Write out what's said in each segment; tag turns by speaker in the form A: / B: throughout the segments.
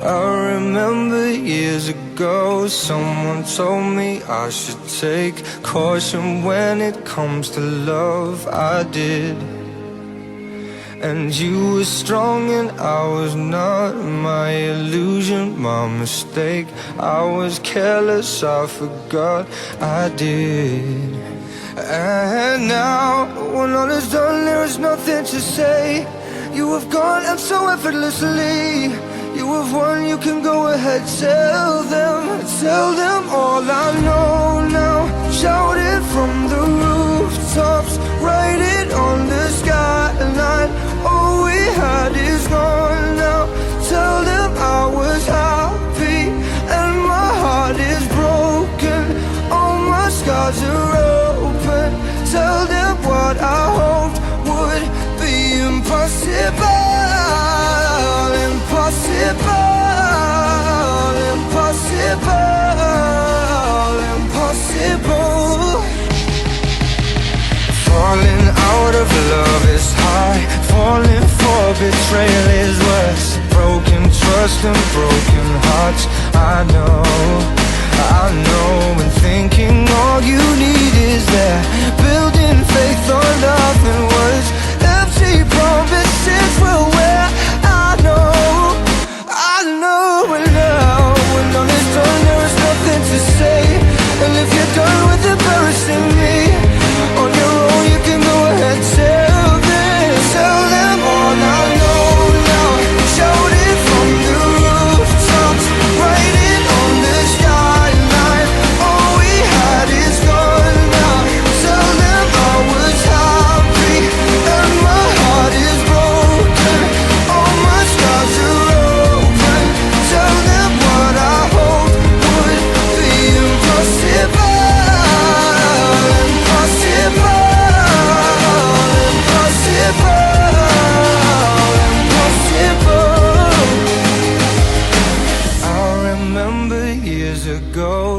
A: I remember years ago, someone told me I should take caution when it comes to love. I did. And you were strong and I was not. My illusion, my mistake. I was careless, I forgot I did. And now, when all is done, there is nothing to say. You have gone and so effortlessly. You have won, you can go ahead, tell them all I know now. Shout it from the rooftops, write it on the skyline. All we had is gone now. Tell them I was happy and my heart is broken. All my scars are open. Tell them what I hoped would be impossible. Impossible. Falling out of love is high. Falling for betrayal is worse. Broken trust and broken hearts. I know. And thinking all you need is there. Building faith on nothing words. Empty promises will wear. I know, and now when all is done, there is nothing to say. And if you're done with embarrassing me on your own, you can go ahead, tell them all I know now. Shout it from the rooftops, write it on the skyline. All we had is gone now. Tell them I was happy and my heart is broken. All my scars are open. Tell them what I hoped would be impossible.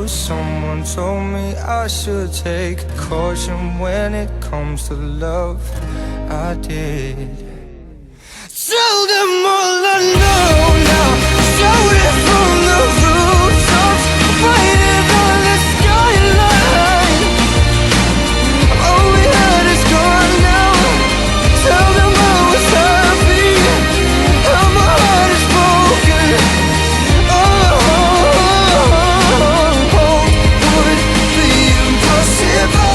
A: Someone told me I should take caution when it comes to love. I did. Tell them all I know now. Shout it from the rooftops, write it on the skyline. All we had is gone now. Tell them I was happy and my heart is broken. Impossible.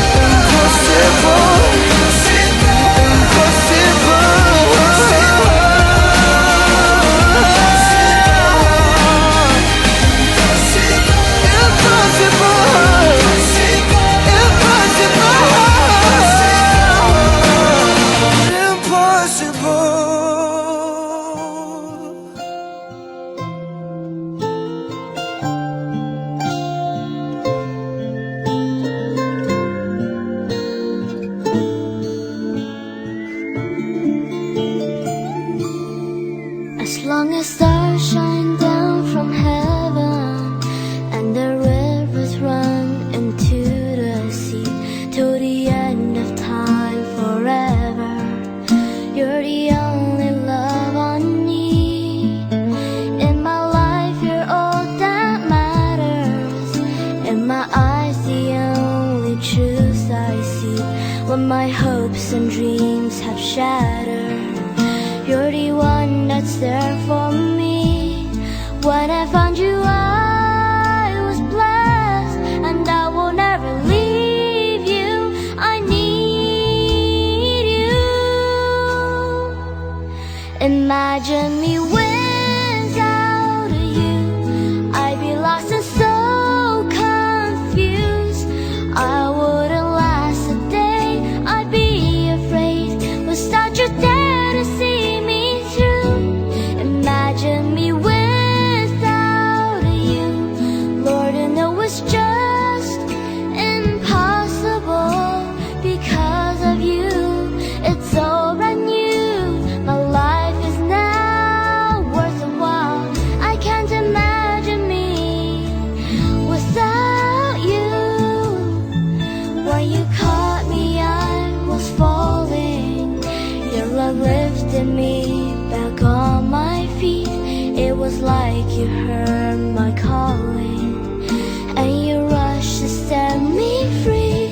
B: was like you heard my calling, and you rushed to set me free.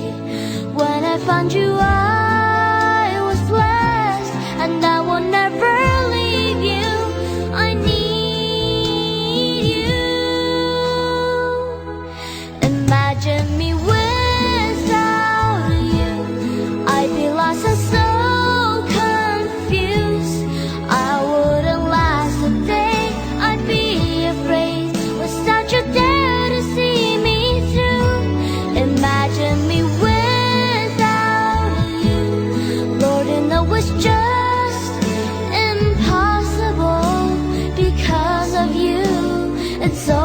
B: When I found you, I was blessed, and I will never leave you. I need you. Imagine me without you. I'd be lost and so confused. I wouldn't last a day. I'd be afraid. Without you there to see me through. Imagine me without you. Lord, you know it's just impossible. Because of you, it's all